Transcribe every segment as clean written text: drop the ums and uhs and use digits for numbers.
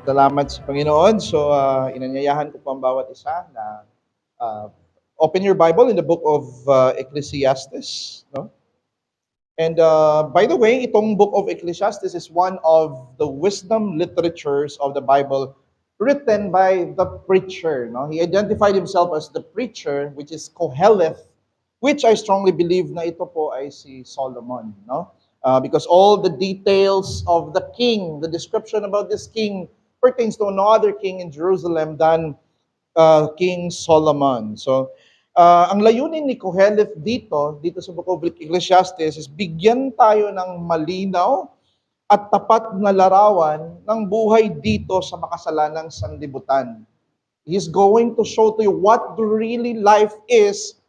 Salamat sa Panginoon. So, inanyayahan ko po ang bawat isa na uh, open your Bible in the book of Ecclesiastes. No? And by the way, itong book of Ecclesiastes is one of the wisdom literatures of the Bible written by the preacher. No? He identified himself as the preacher, which is Koheleth, which I strongly believe na ito po ay si Solomon. No? Because all the details of the king, the description about this king pertains to no other king in Jerusalem than King Solomon. So, ang layunin ni Koheleth dito sa Book of Ecclesiastes is bigyan tayo ng malinaw at tapat na larawan ng buhay dito sa makasalanang sanlibutan. He's going to show to you what the really life is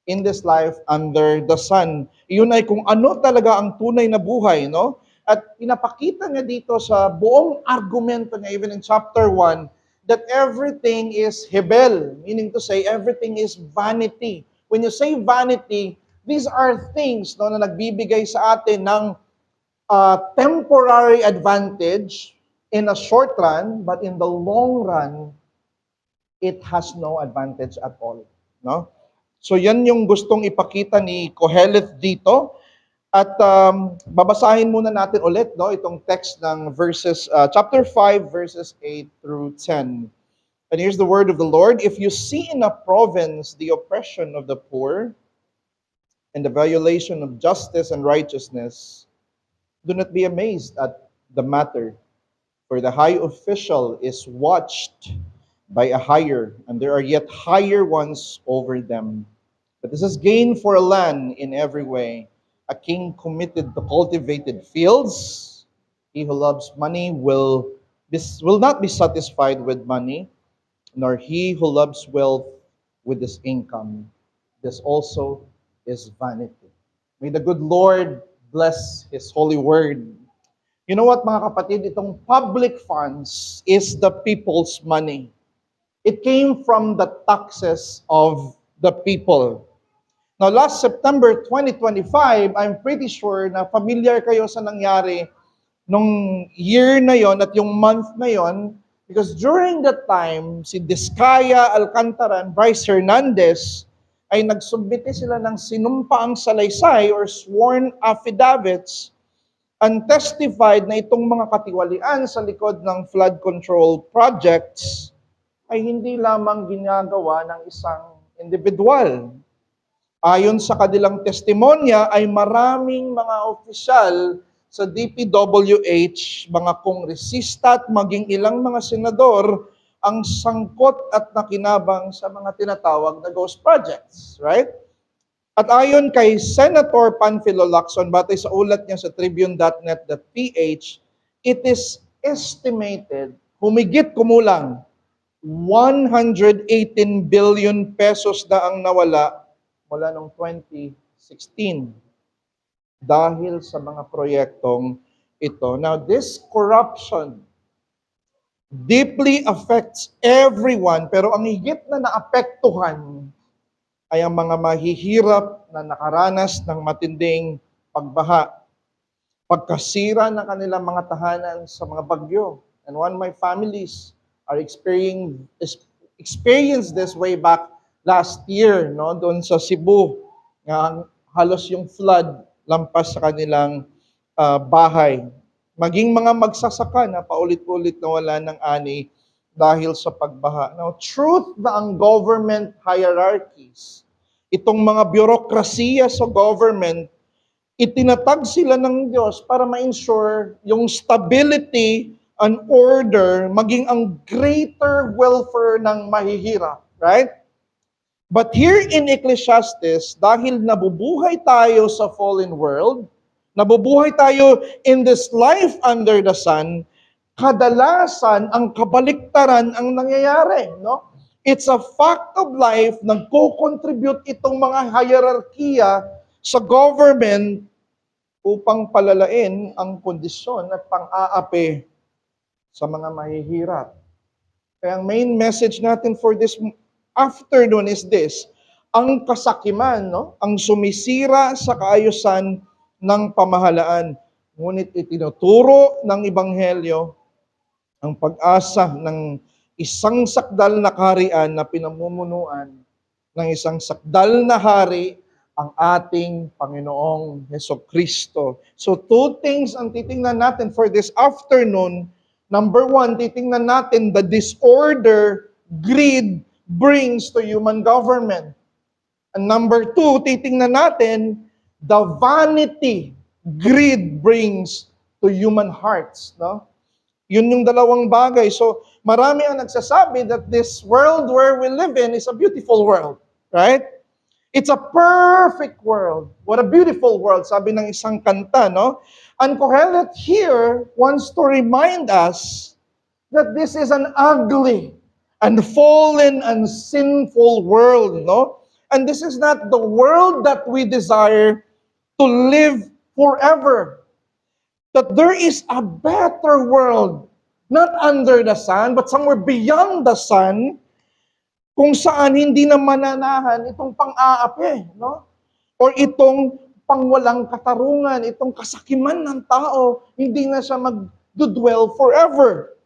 in this life under the sun. Iyon ay kung ano talaga ang tunay na buhay, no? At pinapakita niya dito sa buong argumento niya, even in chapter 1, that everything is hebel, meaning to say everything is vanity. When you say vanity, these are things no, na nagbibigay sa atin ng temporary advantage in a short run, but in the long run, it has no advantage at all. No? So yan yung gustong ipakita ni Koheleth dito. At babasahin muna natin ulit no, itong text ng chapter 5, verses 8 through 10. And here's the word of the Lord. If you see in a province the oppression of the poor and the violation of justice and righteousness, do not be amazed at the matter, for the high official is watched by a higher, and there are yet higher ones over them. But this is gain for a land in every way. A king committed to cultivated fields. He who loves money will not be satisfied with money, nor he who loves wealth with his income. This also is vanity. May the good Lord bless His holy word. You know what mga kapatid, itong public funds is the people's money. It came from the taxes of the people. Now, last September 2025, I'm pretty sure na familiar kayo sa nangyari nung year na yon at yung month na yon, because during that time, si Diskaya, Alcantara, and Bryce Hernandez ay nagsubmite sila ng sinumpaang salaysay or sworn affidavits and testified na itong mga katiwalian sa likod ng flood control projects ay hindi lamang ginagawa ng isang individual. Ayon sa kanilang testimonya ay maraming mga opisyal sa DPWH, mga kongresista at maging ilang mga senador ang sangkot at nakinabang sa mga tinatawag na ghost projects, right? At ayon kay Senator Panfilo Lacson, batay sa ulat niya sa tribune.net.ph, it is estimated, humigit kumulang, 118 billion pesos na ang nawala mula noong 2016 dahil sa mga proyektong ito. Now, this corruption deeply affects everyone, pero ang higit na naapektuhan ay ang mga mahihirap na nakaranas ng matinding pagbaha, pagkasira ng kanilang mga tahanan sa mga bagyo. And one of my families are experienced this way back last year, no, doon sa Cebu, halos yung flood lampas sa kanilang bahay. Maging mga magsasaka na paulit-ulit na wala ng ani dahil sa pagbaha. Now, truth na ang government hierarchies, itong mga bureaucracia sa government, itinatag sila ng Diyos para ma-ensure yung stability and order, maging ang greater welfare ng mahihirap, right? But here in Ecclesiastes, dahil nabubuhay tayo sa fallen world, nabubuhay tayo in this life under the sun, kadalasan ang kabaliktaran ang nangyayari, no? It's a fact of life na nagko-contribute itong mga hierarkiya sa government upang palalain ang kondisyon at pang-aapi sa mga mahihirap. Kaya ang main message natin for this afternoon is this: ang kasakiman, no, ang sumisira sa kaayusan ng pamahalaan. Ngunit itinuturo ng Ebanghelyo ang pag-asa ng isang sakdal na kaharian na pinamumunuan ng isang sakdal na hari, ang ating Panginoong Hesukristo. So two things ang titingnan natin for this afternoon. Number one, titingnan natin the disorder greed brings to human government. And number two, titingnan natin the vanity greed brings to human hearts. No? Yun yung dalawang bagay. So, marami ang nagsasabi that this world where we live in is a beautiful world. Right? It's a perfect world. What a beautiful world, sabi ng isang kanta, no? And Kohelet here wants to remind us that this is an ugly and fallen and sinful world, no? And this is not the world that we desire to live forever. That there is a better world, not under the sun, but somewhere beyond the sun, kung saan hindi na mananahan itong pang-aapi, no? Or itong pangwalang katarungan, itong kasakiman ng tao, hindi na siya mag-dwell forever.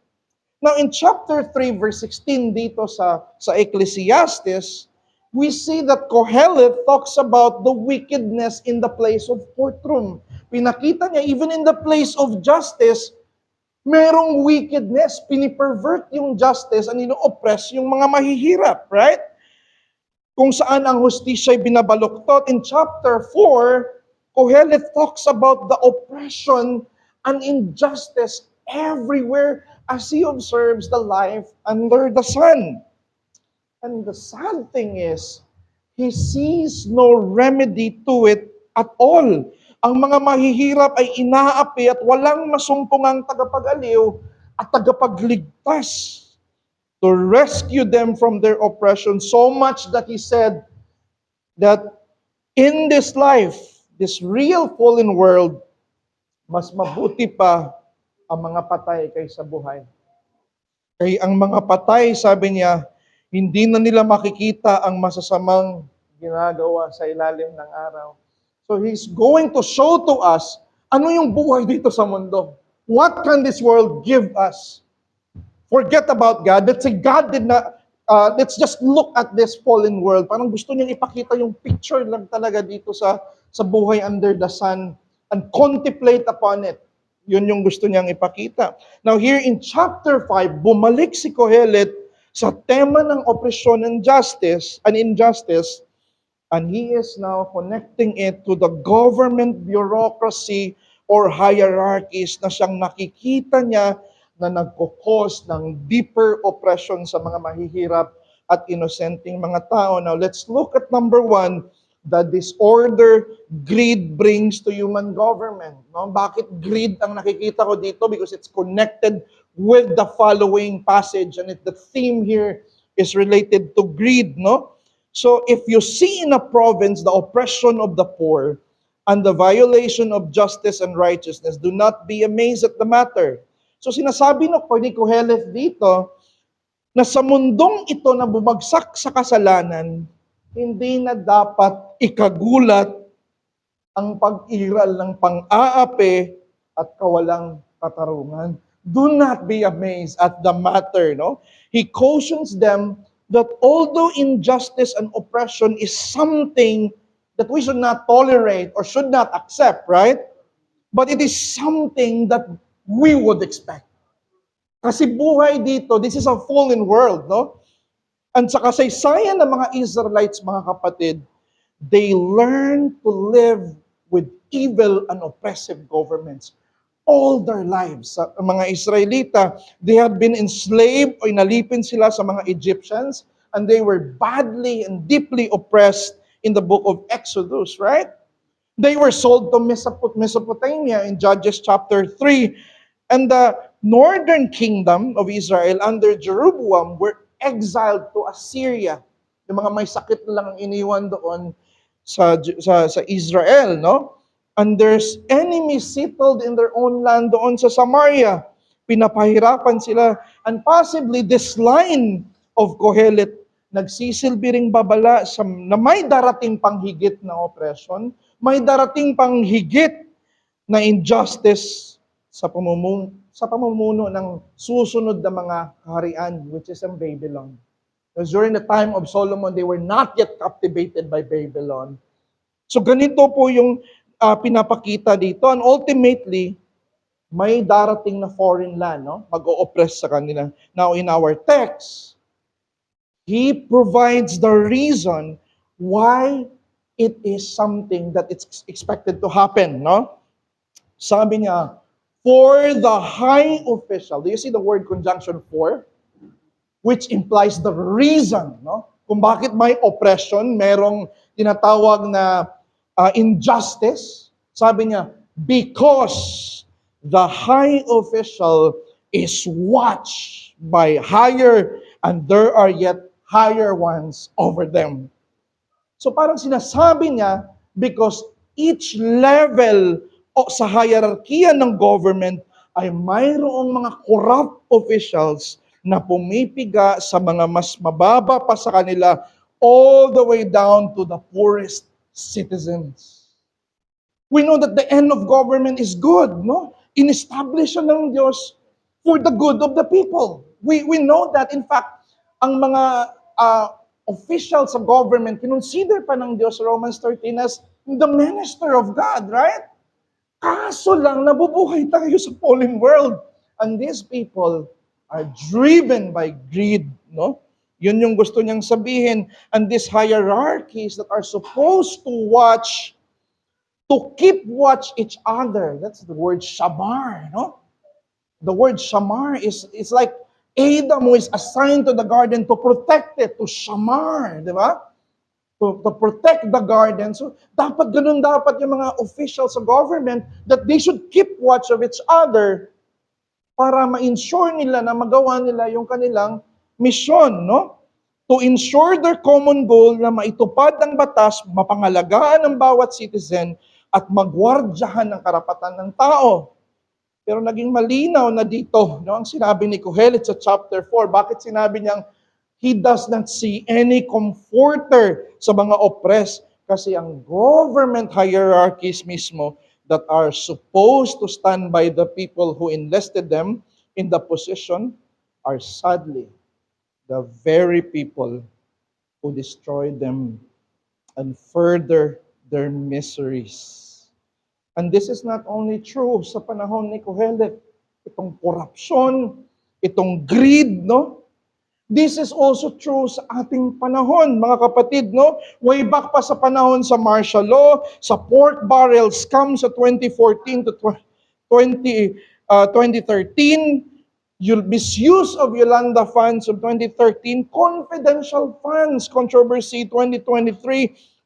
Now, in chapter 3, verse 16, dito sa Ecclesiastes, we see that Kohelet talks about the wickedness in the place of courtroom. Pinakita niya, even in the place of justice, merong wickedness, pinipervert yung justice, and ino-oppress yung mga mahihirap, right? Kung saan ang hustisya ay binabaluktot. In chapter 4, Kohelet talks about the oppression and injustice everywhere as he observes the life under the sun. And the sad thing is, he sees no remedy to it at all. Ang mga mahihirap ay inaapi at walang masumpungang tagapag-aliw at tagapagligtas to rescue them from their oppression, so much that he said that in this life, this real fallen world, mas mabuti pa ang mga patay kaysa buhay. Kaya ang mga patay, sabi niya, hindi na nila makikita ang masasamang ginagawa sa ilalim ng araw. So he's going to show to us ano yung buhay dito sa mundo. What can this world give us? Forget about God. Let's say God did not, let's just look at this fallen world. Parang gusto niyang ipakita yung picture lang talaga dito sa buhay under the sun and contemplate upon it. Yun yung gusto niyang ipakita. Now here in chapter 5, bumalik si Kohelet sa tema ng oppression and justice and injustice. And he is now connecting it to the government bureaucracy or hierarchies na siyang nakikita niya na nagkukos ng deeper oppression sa mga mahihirap at inosenteng mga tao. Now, let's look at number 1, the disorder greed brings to human government. No? Bakit greed ang nakikita ko dito? Because it's connected with the following passage, and the theme here is related to greed, no? So if you see in a province the oppression of the poor and the violation of justice and righteousness, do not be amazed at the matter. So sinasabi ni Kohelet dito na sa mundong ito na bumagsak sa kasalanan, hindi na dapat ikagulat ang pag-iral ng pang-aapi at kawalang katarungan. Do not be amazed at the matter, no? He cautions them that although injustice and oppression is something that we should not tolerate or should not accept, right? But it is something that we would expect. Kasi buhay dito, this is a fallen world, no? And sa kasaysayan ng mga Israelites, mga kapatid, they learn to live with evil and oppressive governments all their lives. Sa mga Israelita, they had been enslaved o inalipin sila sa mga Egyptians, and they were badly and deeply oppressed in the book of Exodus, right? They were sold to Mesopotamia in Judges chapter 3. And the northern kingdom of Israel under Jeroboam were exiled to Assyria. Yung mga may sakit lang ang iniwan doon sa Israel, no? And there's enemies settled in their own land doon sa Samaria. Pinapahirapan sila. And possibly this line of Kohelet nagsisilbi ring babala na may darating panghigit na oppression, may darating panghigit na injustice sa pamumuno ng susunod na mga kaharian, which is ang Babylon. Because during the time of Solomon, they were not yet captivated by Babylon. So ganito po yung pinapakita dito. And ultimately, may darating na foreign land, no? Mag-o-oppress sa kanila. Now, in our text, he provides the reason why it is something that it's expected to happen, no? Sabi niya, for the high official, do you see the word conjunction for? Which implies the reason, no? Kung bakit may oppression, merong tinatawag na injustice. Sabi niya, because the high official is watched by higher, and there are yet higher ones over them. So parang sinasabi niya, because each level sa hierarchy ng government ay mayroong mga corrupt officials na pumipiga sa mga mas mababa pa sa kanila all the way down to the poorest citizens. We know that the end of government is good, no? In-establish ng Diyos for the good of the people. We know that, in fact, ang mga officials sa government, kinonsider pa ng Diyos, Romans 13, as the minister of God, right? Kaso lang, nabubuhay tayo sa fallen world. And these people are driven by greed, no? Yun yung gusto niyang sabihin. And these hierarchies that are supposed to watch, to keep watch each other. That's the word shamar, no? The word shamar is like Adam who is assigned to the garden to protect it, to shamar, di ba? To protect the garden. So, dapat ganun dapat yung mga officials sa government that they should keep watch of each other para ma-ensure nila na magawa nila yung kanilang mission, no? To ensure their common goal na maitupad ang batas, mapangalagaan ng bawat citizen, at magwardyahan ng karapatan ng tao. Pero naging malinaw na dito, no, ang sinabi ni Kohelet sa chapter 4. Bakit sinabi niyang he does not see any comforter sa mga oppressed? Kasi ang government hierarchies mismo that are supposed to stand by the people who enlisted them in the position are sadly the very people who destroyed them and further their miseries. And this is not only true sa panahon ni Kohelet. Itong corruption, itong greed, no? This is also true sa ating panahon, mga kapatid, no? Way back pa sa panahon sa martial law, sa pork barrel scam sa 2014 to 2013, misuse of Yolanda funds of 2013, confidential funds controversy 2023,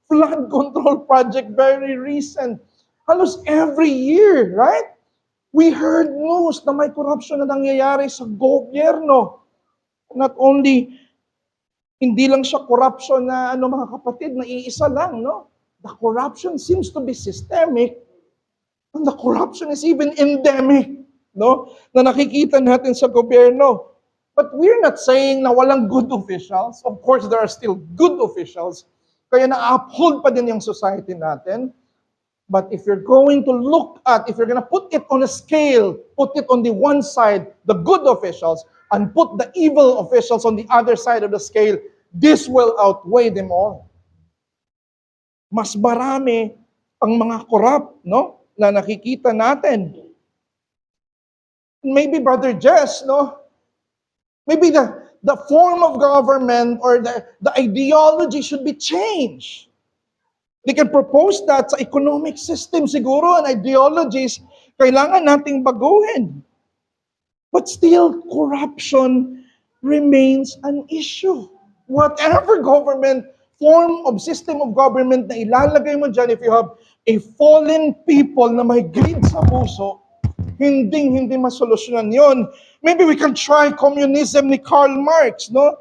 flood control project very recent. Halos every year, right? We heard news na may corruption na nangyayari sa gobyerno. Not only, hindi lang siya corruption na mga kapatid, na iisa lang, no? The corruption seems to be systemic, and the corruption is even endemic, no? Na nakikita natin sa gobyerno. But we're not saying na walang good officials. Of course, there are still good officials. Kaya na-uphold pa din yung society natin. But if you're going to look at, if you're going to put it on a scale, put it on the one side, the good officials, and put the evil officials on the other side of the scale, this will outweigh them all. Mas marami ang mga corrupt, no, na nakikita natin. Maybe Brother Jess, no, maybe the form of government or the ideology should be changed. They can propose that sa economic system siguro and ideologies, kailangan nating baguhin. But still, corruption remains an issue. Whatever government, form of system of government na ilalagay mo dyan, if you have a fallen people na may greed sa puso, hindi masolusyonan yon. Maybe we can try communism ni Karl Marx, no?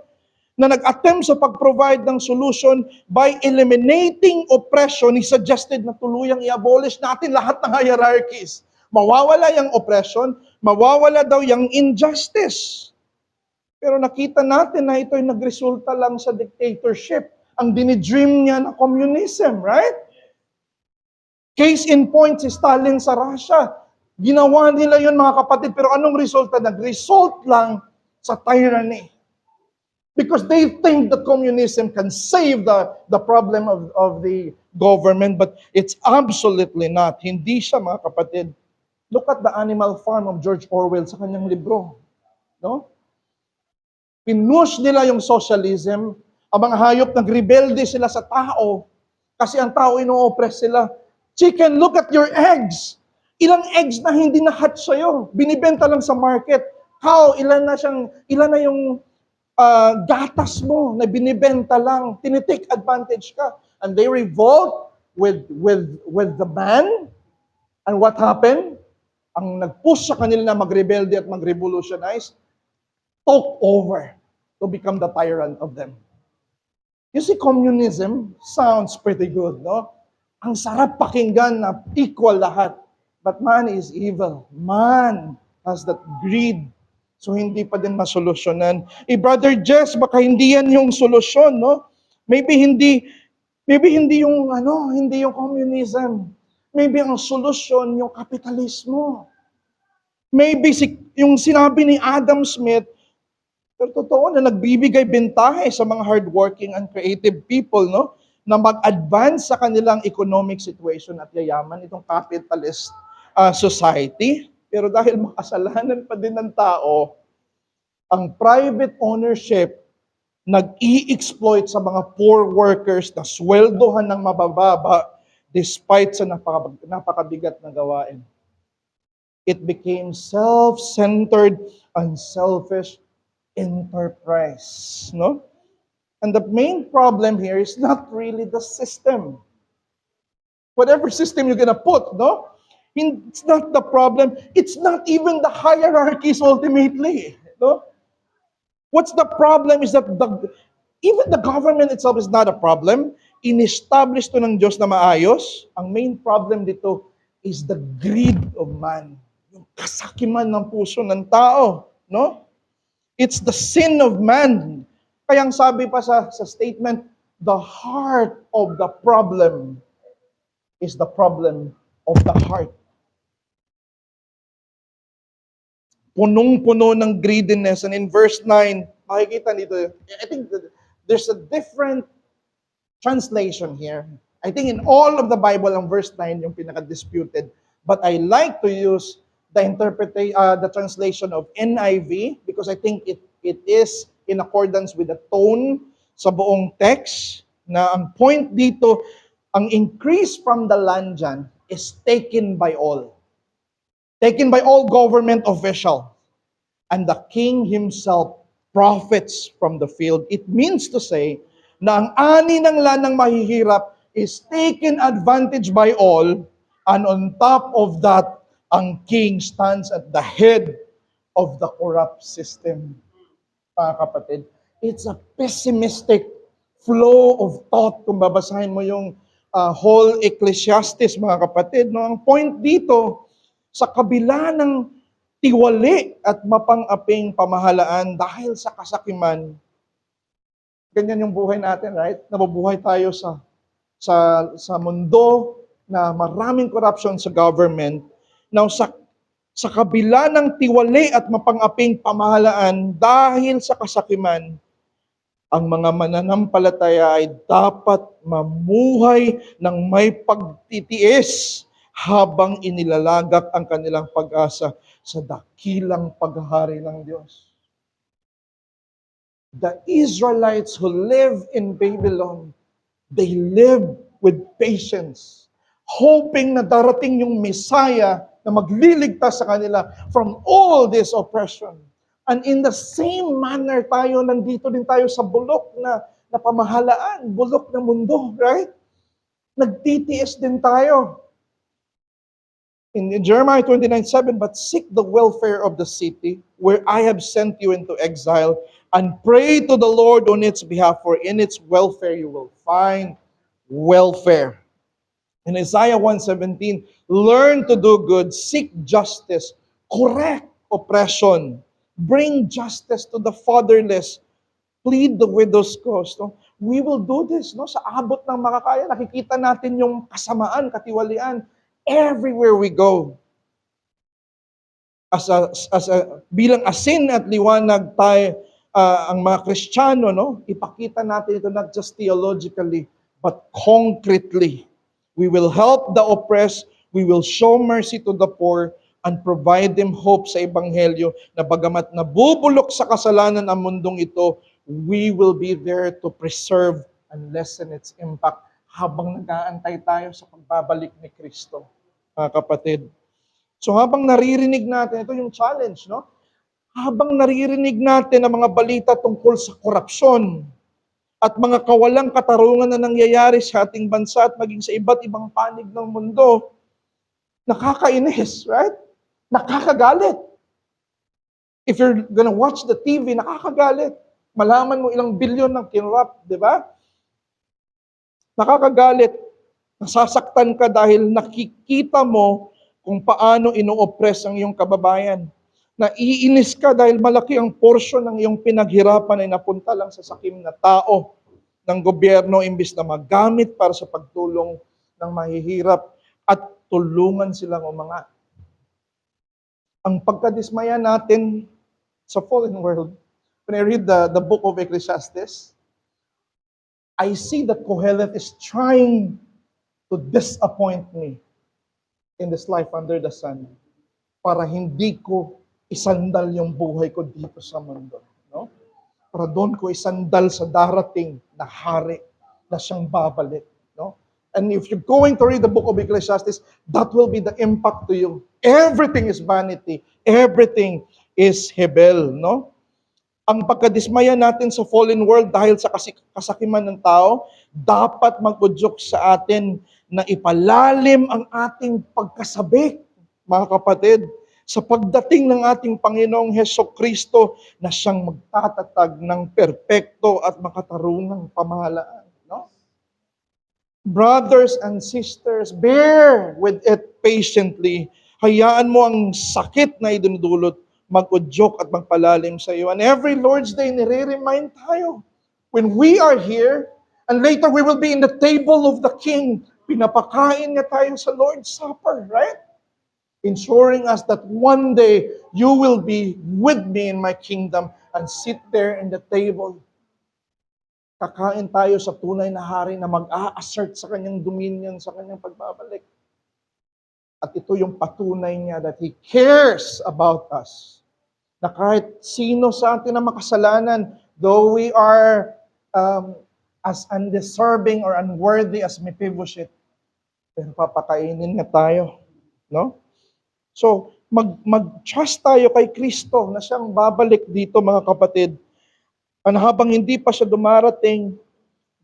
Na nag-attempt sa pag-provide ng solution by eliminating oppression. He suggested na tuluyang i-abolish natin lahat ng hierarchies. Mawawala yung oppression, mawawala daw yung injustice. Pero nakita natin na ito'y nagresulta lang sa dictatorship. Ang dinidream niya na communism, right? Case in point si Stalin sa Russia. Ginawa nila yun mga kapatid, pero anong resulta? Nag-result lang sa tyranny. Because they think that communism can save the problem of the government, but it's absolutely not. Hindi siya mga kapatid. Look at the Animal Farm of George Orwell sa kanyang libro. No? Pinush nila yung socialism, ang mga hayop nagrebelde sila sa tao kasi ang tao ino-oppress sila. Chicken, look at your eggs. Ilang eggs na hindi na-hatch sa'yo. Binibenta lang sa market. Cow, ilan na yung gatas mo na binibenta lang. Tinitake advantage ka. And they revolt with the man. And what happened? Ang nag-push sa kanila na magrebelde at mag-revolutionize, took over to become the tyrant of them. You see, communism sounds pretty good, no? Ang sarap pakinggan na equal lahat. But man is evil. Man has that greed. So hindi pa din masolusyonan. Brother Jess, baka hindi yan yung solusyon, no? Maybe hindi hindi yung communism. Maybe ang solusyon yung kapitalismo. Maybe yung sinabi ni Adam Smith, pero totoo na nagbibigay bentahe sa mga hardworking and creative people, no? Na mag-advance sa kanilang economic situation at yayaman, itong capitalist society. Pero dahil makasalanan pa din ng tao, ang private ownership nag-i-exploit sa mga poor workers na sweldohan ng mabababa despite sa napakabigat na gawain. It became self-centered and selfish enterprise, no? And the main problem here is not really the system. Whatever system you're gonna put, no? It's not the problem. It's not even the hierarchies ultimately, no? What's the problem is that even the government itself is not a problem. In-establish to ng Diyos na maayos. Ang main problem dito is the greed of man. Yung kasakiman ng puso ng tao, no? It's the sin of man. Kaya ang sabi pa sa statement, the heart of the problem is the problem of the heart. Punong-puno ng greediness. And in verse 9, makikita dito, I think there's a different translation here. I think in all of the Bible, ang verse 9 yung pinaka-disputed. But I like to use the translation of NIV because I think it is in accordance with the tone sa buong text na ang point dito, ang increase from the land dyan is taken by all. Taken by all government official. And the king himself profits from the field. It means to say na ang ani ng lanang mahihirap is taken advantage by all, and on top of that, ang king stands at the head of the corrupt system. Mga kapatid, it's a pessimistic flow of thought kung babasahin mo yung whole Ecclesiastes, mga kapatid. No? Ang point dito, sa kabila ng tiwali at mapang-aping pamahalaan dahil sa kasakiman, ganyan yung buhay natin, right? Nabubuhay tayo sa mundo na maraming corruption sa government. Now, sa kabila ng tiwali at mapang-aping pamahalaan dahil sa kasakiman, ang mga mananampalataya ay dapat mamuhay ng may pagtitiis habang inilalagak ang kanilang pag-asa sa dakilang paghahari ng Diyos. The Israelites who live in Babylon, they live with patience, hoping na darating yung Messiah na magliligtas sa kanila from all this oppression. And in the same manner tayo, nandito din tayo sa bulok na pamahalaan, bulok na mundo, right? Nagtitiis din tayo. In Jeremiah 29:7, but seek the welfare of the city where I have sent you into exile and pray to the Lord on its behalf, for in its welfare you will find welfare. In Isaiah 1:17, learn to do good, seek justice, correct oppression, bring justice to the fatherless, plead the widow's cause. No? We will do this. No? Sa abot ng makakaya, nakikita natin yung kasamaan, katiwalian, everywhere we go. bilang asin at liwanag tayo, ang mga Kristiyano, no? Ipakita natin ito not just theologically, but concretely. We will help the oppressed, we will show mercy to the poor, and provide them hope sa Ebanghelyo na bagamat nabubulok sa kasalanan ang mundong ito, we will be there to preserve and lessen its impact habang nag-aantay tayo sa pagbabalik ni Kristo, mga kapatid. So habang naririnig natin, ito yung challenge, no? Habang naririnig natin ang mga balita tungkol sa korupsyon at mga kawalang katarungan na nangyayari sa ating bansa at maging sa iba't ibang panig ng mundo, nakakainis, right? Nakakagalit. If you're gonna watch the TV, nakakagalit. Malaman mo ilang bilyon ng kinrap, di ba? Nakakagalit. Nasasaktan ka dahil nakikita mo kung paano ino-oppress ang iyong kababayan. Naiinis ka dahil malaki ang porsyon ng iyong pinaghirapan ay napunta lang sa sakim na tao ng gobyerno imbis na magamit para sa pagtulong ng mahihirap at tulungan silang umangat. Ang pagkadismaya natin sa fallen world, when I read the book of Ecclesiastes, I see that Kohelet is trying to disappoint me in this life under the sun para hindi ko isandal yung buhay ko dito sa mundo. No? Para doon ko isandal sa darating na hari na siyang babalik. No? And if you're going to read the book of Ecclesiastes, that will be the impact to you. Everything is vanity. Everything is hebel. No? Ang pagkadismaya natin sa fallen world dahil sa kasakiman ng tao, dapat mag-udyok sa atin na ipalalim ang ating pagkasabik, mga kapatid, sa pagdating ng ating Panginoong Hesukristo na siyang magtatatag ng perpekto at makatarungang pamahalaan. No? Brothers and sisters, bear with it patiently. Hayaan mo ang sakit na idinudulot mag-udyok at magpalalim sa iyo. And every Lord's Day, nire-remind tayo. When we are here, and later we will be in the table of the King, pinapakain niya tayo sa Lord's Supper, right? Ensuring us that one day, you will be with me in my kingdom and sit there in the table. Kakain tayo sa tunay na hari na mag-a-assert sa kanyang dominion, sa kanyang pagbabalik. At ito yung patunay niya that He cares about us. Na kahit sino sa atin na makasalanan, though we are as undeserving or unworthy as Mephibosheth, pero papakainin niya tayo. No? So, mag-trust tayo kay Kristo na siyang babalik dito, mga kapatid. And habang hindi pa siya dumarating,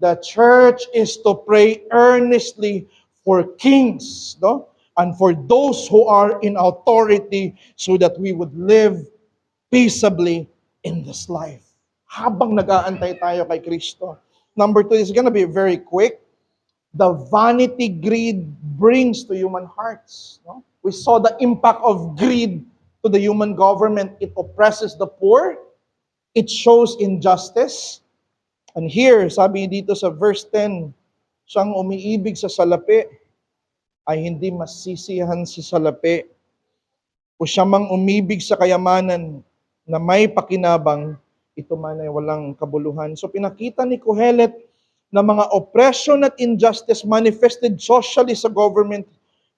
the church is to pray earnestly for kings, no? And for those who are in authority so that we would live peaceably in this life. Habang nag-aantay tayo kay Kristo. Number 2 is gonna be very quick. The vanity greed brings to human hearts. No? We saw the impact of greed to the human government. It oppresses the poor. It shows injustice. And here, sabi dito sa verse 10, siyang umiibig sa salapi ay hindi masisiyahan sa salapi. O siya mang umibig sa kayamanan na may pakinabang, ito man ay walang kabuluhan. So pinakita ni Kohelet na mga oppression at injustice manifested socially sa government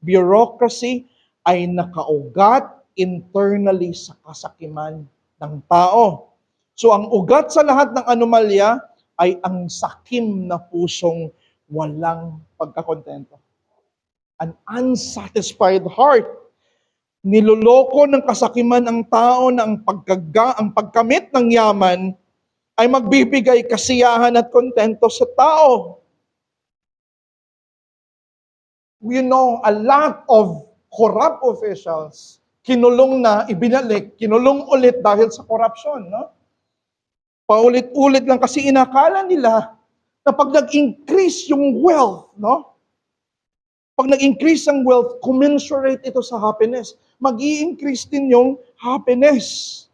bureaucracy ay nakaugat internally sa kasakiman ng tao. So ang ugat sa lahat ng anomalya ay ang sakim na pusong walang pagkakontento. An unsatisfied heart. Niloloko ng kasakiman ang tao na ang pagkamit ng yaman ay magbibigay kasiyahan at kontento sa tao. We know a lot of corrupt officials, kinulong na, ibinalik, kinulong ulit dahil sa corruption, no? Paulit-ulit lang kasi inakala nila na pag nag-increase yung wealth, no? Pag nag-increase ang wealth, commensurate ito sa happiness. Mag-i-increase din yung happiness.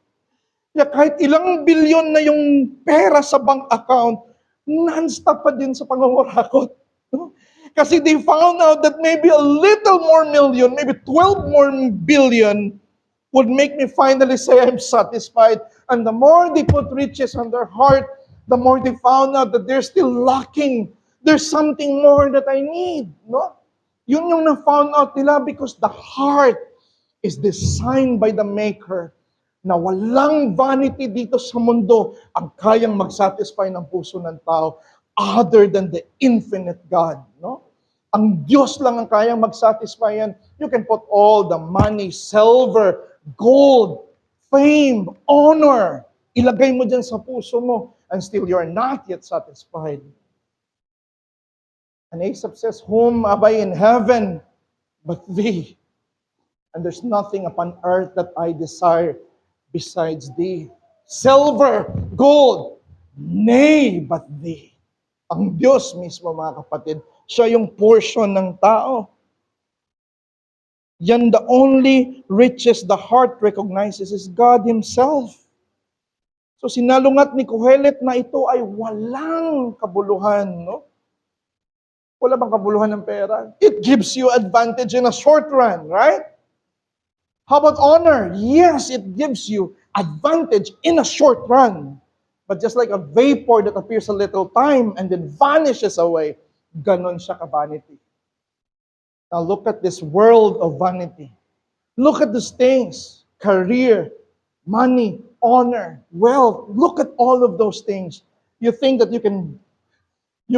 Kaya kahit ilang bilyon na yung pera sa bank account, non-stop pa din sa pangungurakot. No? Kasi they found out that maybe a little more million, maybe 12 more billion would make me finally say I'm satisfied. And the more they put riches on their heart, the more they found out that they're still lacking. There's something more that I need, no? Yun yung na-found out nila because the heart is designed by the Maker na walang vanity dito sa mundo ang kayang mag-satisfy ng puso ng tao other than the infinite God, no? Ang Diyos lang ang kayang mag-satisfy yan. You can put all the money, silver, gold, fame, honor, ilagay mo dyan sa puso mo, and still you're not yet satisfied. And Asaph says, whom have I in heaven but thee? And there's nothing upon earth that I desire besides thee. Silver, gold, nay, but thee. Ang Diyos mismo, mga kapatid, siya yung portion ng tao. Yan the only riches the heart recognizes is God Himself. So sinalungat ni Kohelet na ito ay walang kabuluhan, no? Wala bang kabuluhan ng pera? It gives you advantage in a short run, right? How about honor? Yes, it gives you advantage in a short run. But just like a vapor that appears a little time and then vanishes away, ganon siya ka-vanity. Now look at this world of vanity. Look at these things. Career, money, honor, wealth. Look at all of those things. You think that you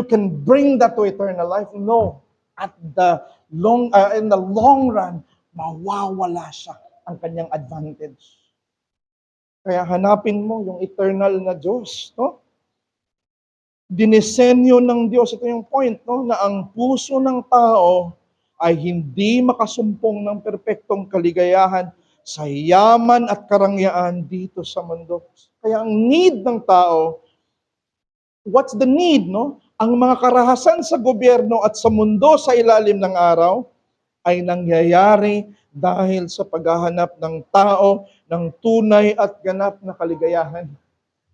can bring that to eternal life? No. In the long run, mawawala siya ang kanyang advantage. Kaya hanapin mo yung eternal na Diyos, no? Dinisenyo ng Diyos, ito yung point, no, na ang puso ng tao ay hindi makasumpong ng perpektong kaligayahan sa yaman at karangyaan dito sa mundo. Kaya ang need ng tao, what's the need, no? Ang mga karahasan sa gobyerno at sa mundo sa ilalim ng araw ay nangyayari dahil sa paghahanap ng tao ng tunay at ganap na kaligayahan.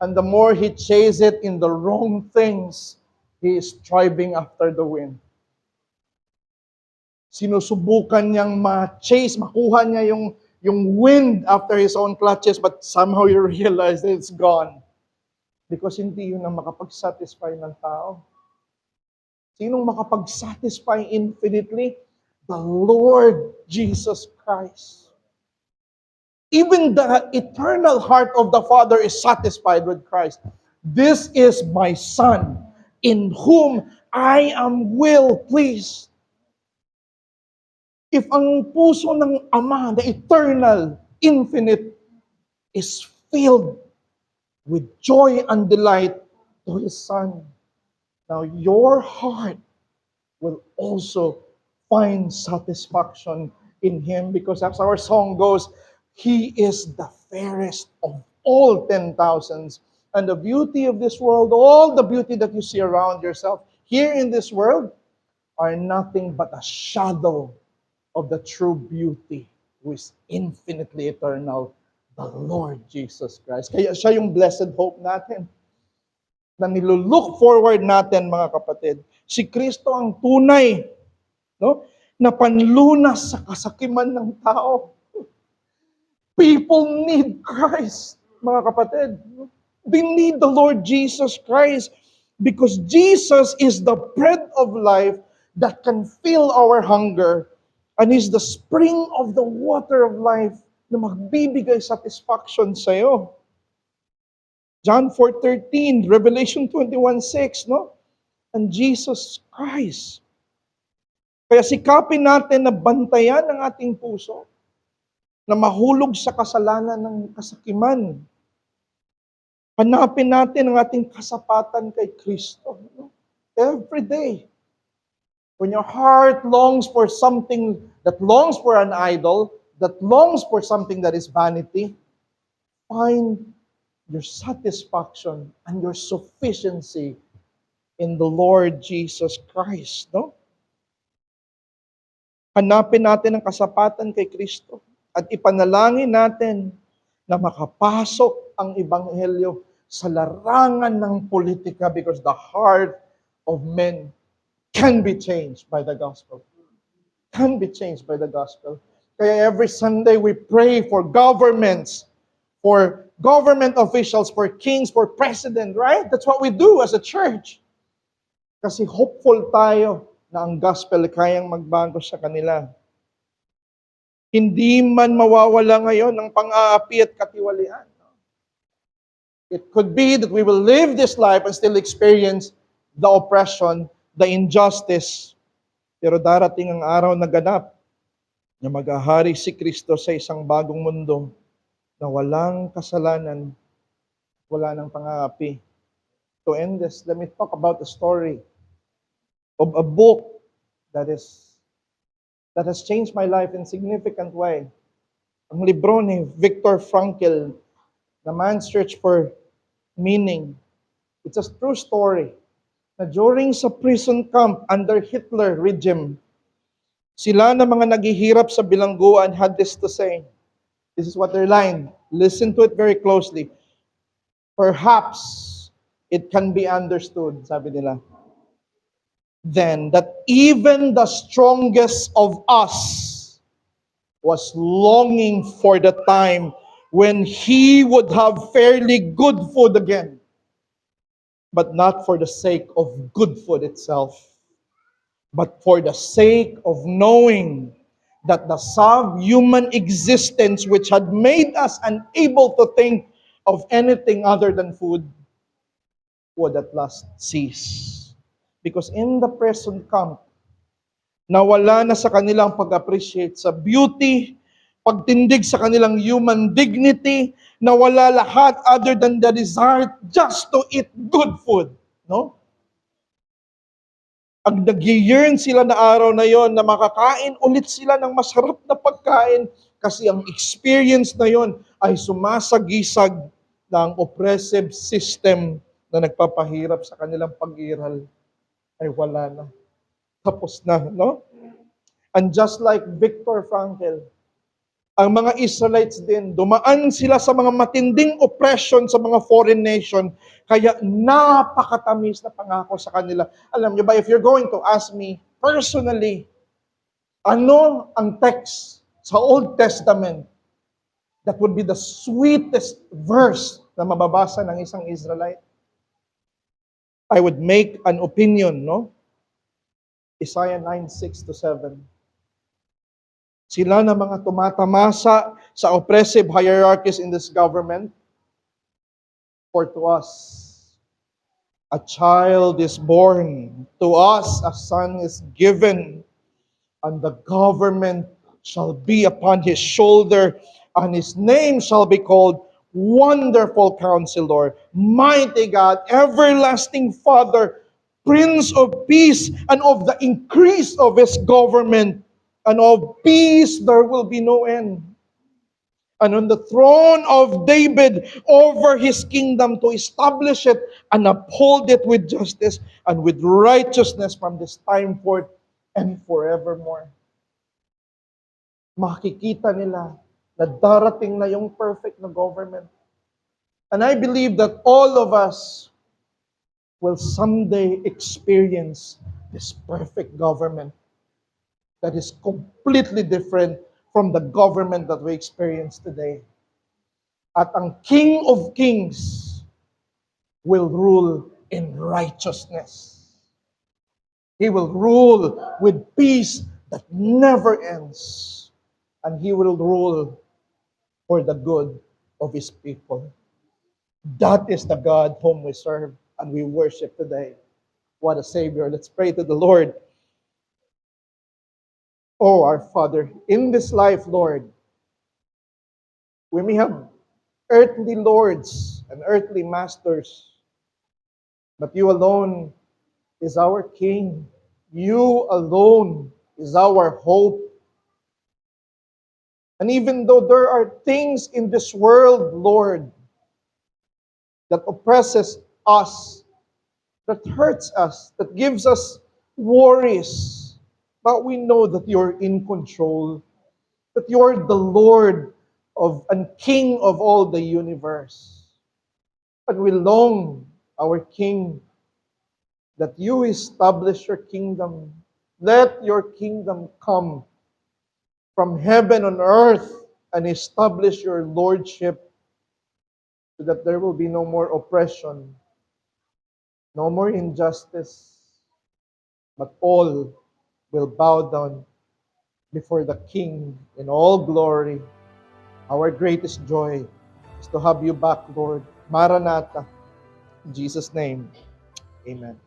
And the more he chases it in the wrong things, he is striving after the wind. Sinusubukan niyang ma-chase, makuha niya yung wind after his own clutches, but somehow you realize that it's gone. Because hindi yun ang makapag-satisfy ng tao. Sinong makapag-satisfy infinitely? The Lord Jesus Christ. Even the eternal heart of the Father is satisfied with Christ. This is my Son, in whom I am well pleased. If ang puso ng Ama, the eternal, infinite, is filled with joy and delight to His Son, now your heart will also find satisfaction in Him, because as our song goes, He is the fairest of all 10,000s. And the beauty of this world, all the beauty that you see around yourself here in this world, are nothing but a shadow of the true beauty who is infinitely eternal, the Lord Jesus Christ. Kaya siya yung blessed hope natin na nilulook forward natin, mga kapatid. Si Kristo ang tunay, no, na panlunas sa kasakiman ng tao. People need Christ, mga kapatid. They need the Lord Jesus Christ because Jesus is the bread of life that can fill our hunger and is the spring of the water of life na magbibigay satisfaction sa'yo. John 4:13, Revelation 21:6, no? And Jesus Christ. Kaya sikapin natin na bantayan ang ating puso na mahulog sa kasalanan ng kasakiman. Hanapin natin ang ating kasapatan kay Kristo. No? Every day. When your heart longs for something that longs for an idol, that longs for something that is vanity, find your satisfaction and your sufficiency in the Lord Jesus Christ. No? Hanapin natin ang kasapatan kay Kristo at ipanalangin natin na makapasok ang Ebanghelyo sa larangan ng politika because the heart of men can be changed by the gospel. Can be changed by the gospel. Kaya every Sunday we pray for governments, for government officials, for kings, for president, right? That's what we do as a church. Kasi hopeful tayo na ang gospel kayang magbago sa kanila. Hindi man mawawala ngayon ang pang-aapi at katiwalian. It could be that we will live this life and still experience the oppression, the injustice. Pero darating ang araw na ganap na maghahari si Kristo sa isang bagong mundo na walang kasalanan, wala ng pang-aapi. To end this, let me talk about the story of a book that has changed my life in a significant way. Ang libro ni Viktor Frankl, The Man's Search for Meaning. It's a true story na during sa prison camp under Hitler regime, sila na mga naghihirap sa bilangguan had this to say. This is what their line. Listen to it very closely. Perhaps it can be understood, sabi nila, then that even the strongest of us was longing for the time when he would have fairly good food again, but not for the sake of good food itself, but for the sake of knowing that the subhuman existence which had made us unable to think of anything other than food would at last cease. Because in the present camp, nawala na sa kanilang pag-appreciate sa beauty, pagtindig sa kanilang human dignity, nawala lahat other than the desire just to eat good food. No? Ang nag-yearn sila na araw na yon na makakain ulit sila ng masarap na pagkain kasi ang experience na yon ay sumasagisag ng oppressive system na nagpapahirap sa kanilang pag-iral ay wala na. Tapos na, no? And just like Viktor Frankl, ang mga Israelites din, dumaan sila sa mga matinding oppression sa mga foreign nation, kaya napakatamis na pangako sa kanila. Alam niyo ba, if you're going to ask me personally, ano ang text sa Old Testament that would be the sweetest verse na mababasa ng isang Israelite? I would make an opinion, no? Isaiah 9:6-7. Sila na mga tumatamasa sa oppressive hierarchies in this government. For to us, a child is born. To us, a son is given. And the government shall be upon his shoulder. And his name shall be called Wonderful Counselor, Mighty God, Everlasting Father, Prince of Peace, and of the increase of his government. And of peace there will be no end. And on the throne of David over his kingdom to establish it and uphold it with justice and with righteousness from this time forth and forevermore. Makikita nila na darating na yung perfect na government. And I believe that all of us will someday experience this perfect government that is completely different from the government that we experience today. At ang King of Kings will rule in righteousness. He will rule with peace that never ends. And He will rule for the good of His people. That is the God whom we serve and we worship today. What a Savior. Let's pray to the Lord. Oh, our Father, in this life, Lord, we may have earthly lords and earthly masters, but you alone is our King. You alone is our hope. And even though there are things in this world, Lord, that oppresses us, that hurts us, that gives us worries, but we know that you're in control, that you're the Lord of and King of all the universe. And we long, our King, that you establish your kingdom. Let your kingdom come from heaven on earth and establish your lordship so that there will be no more oppression, no more injustice, but all will bow down before the King in all glory. Our greatest joy is to have you back, Lord. Maranatha. In Jesus' name, amen.